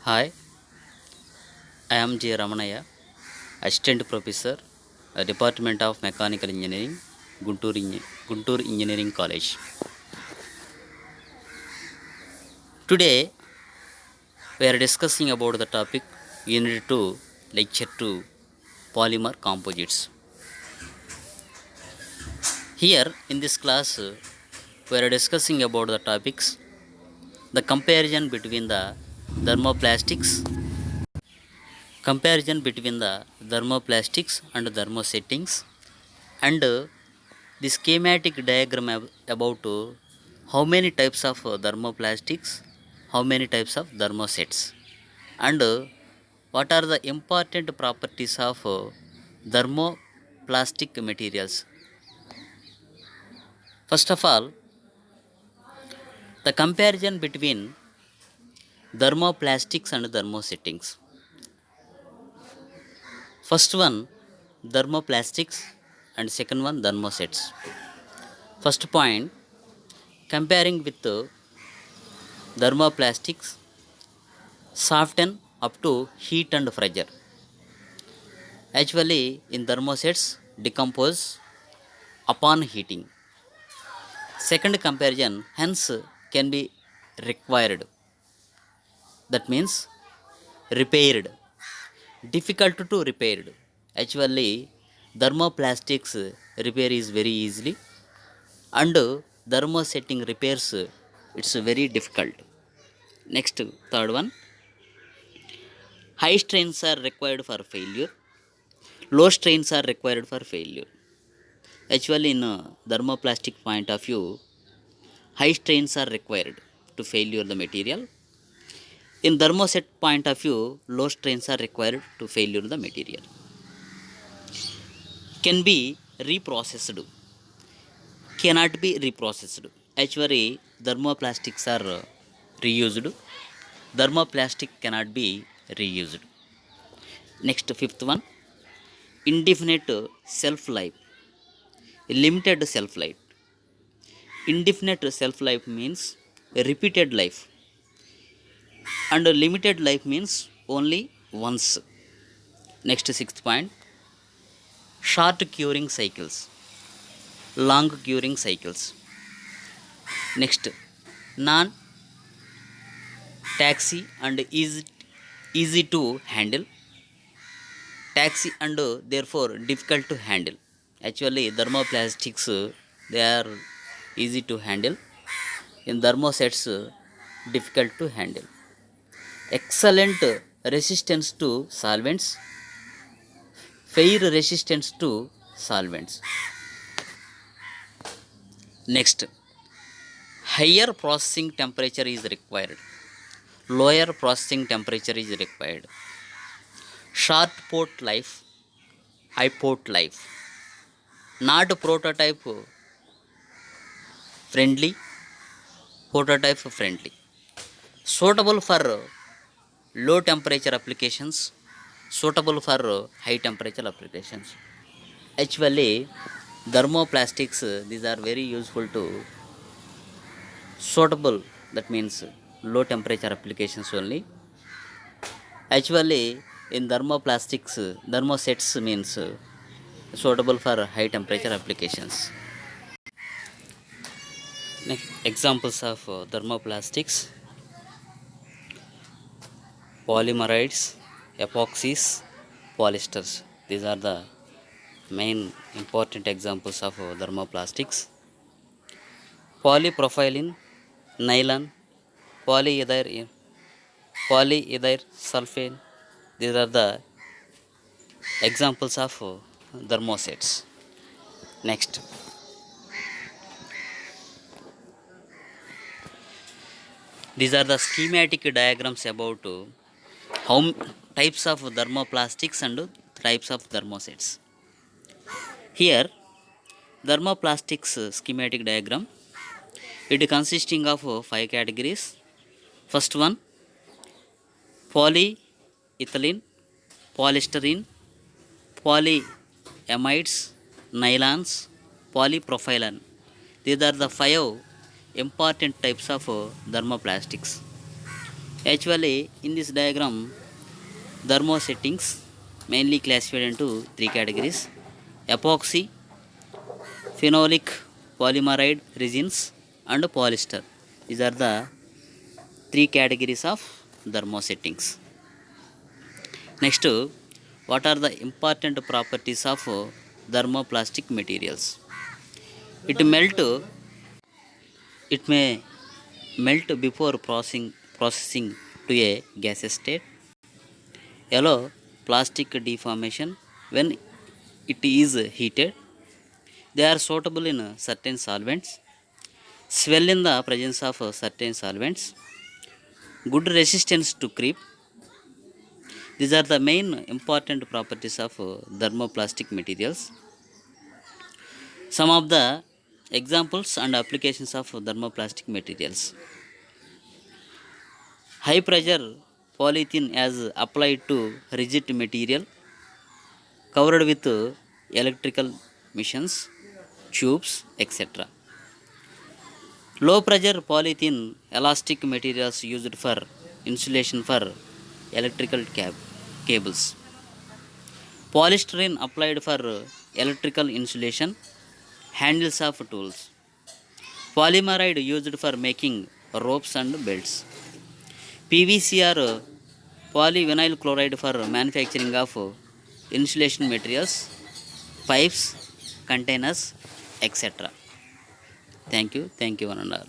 Hi, I am J. Ramanaya, Assistant Professor, Department of Mechanical Engineering, Guntur Engineering College. Today, we are discussing about the topic Unit 2, Lecture 2, Polymer Composites. Here, in this class, we are discussing about the topics the thermoplastics, comparison between the thermoplastics and thermosettings, and the schematic diagram about how many types of thermoplastics, how many types of thermosets, and what are the important properties of thermoplastic materials. First of all, the comparison between thermoplastics and thermosettings. First one, thermoplastics, and second one, thermosets. First point, comparing with thermoplastics, soften up to heat and pressure. Actually, in thermosets, decompose upon heating. Second comparison, hence, can be required. That means repaired. Difficult to repaired. Actually, thermoplastics repair is very easily, and thermosetting repairs it's very difficult. Next, third one, high strains are required for failure. Low strains are required for failure. Actually, in a thermoplastic point of view, high strains are required to failure the material. In thermoset point of view, low strains are required to failure the material. Can be reprocessed, cannot be reprocessed. Actually, thermoplastics are reused. Thermoplastic cannot be reused. Next, fifth one, indefinite shelf life, limited shelf life. Indefinite shelf life means repeated life, and limited life means only once. Next, sixth point, short curing cycles, long curing cycles. Next, non taxi and easy to handle, taxi and therefore difficult to handle. Actually, thermoplastics they are easy to handle. In thermosets, difficult to handle. Excellent resistance to solvents, fair resistance to solvents. Next, higher processing temperature is required, lower processing temperature is required. Short port life, high port life, not prototype friendly, prototype friendly. Suitable for low temperature applications, suitable for high temperature applications. Actually, thermoplastics these are very useful to suitable, that means low temperature applications only. Actually, in thermoplastics, thermosets means suitable for high temperature applications. Next, examples of thermoplastics: polymerides, epoxies, polyesters. These are the main important examples of thermoplastics. Polypropylene, nylon, polyether, polyether sulfate. These are the examples of thermosets. Next, these are the schematic diagrams about how types of thermoplastics and types of thermosets. Here, thermoplastics schematic diagram. It consisting of five categories. First one, polyethylene, polystyrene, polyamides, nylons, polypropylene. These are the five important types of thermoplastics. Actually, in this diagram, thermosettings mainly classified into three categories: epoxy, phenolic polymeride resins, and polyester. These are the three categories of thermosettings. Next, what are the important properties of thermoplastic materials? It melt. It may melt before processing to a gaseous state. Allow plastic deformation when it is heated. They are suitable in certain solvents. Swell in the presence of certain solvents. Good resistance to creep. These are the main important properties of thermoplastic materials. Some of the examples and applications of thermoplastic materials. High pressure polythene as applied to rigid material covered with electrical machines, tubes, etc. Low pressure polythene elastic materials used for insulation for electrical cables. Polystyrene applied for electrical insulation, handles of tools. Polymeride used for making ropes and belts. PVC or polyvinyl chloride for manufacturing of insulation materials, pipes, containers, etc. Thank you, one and all.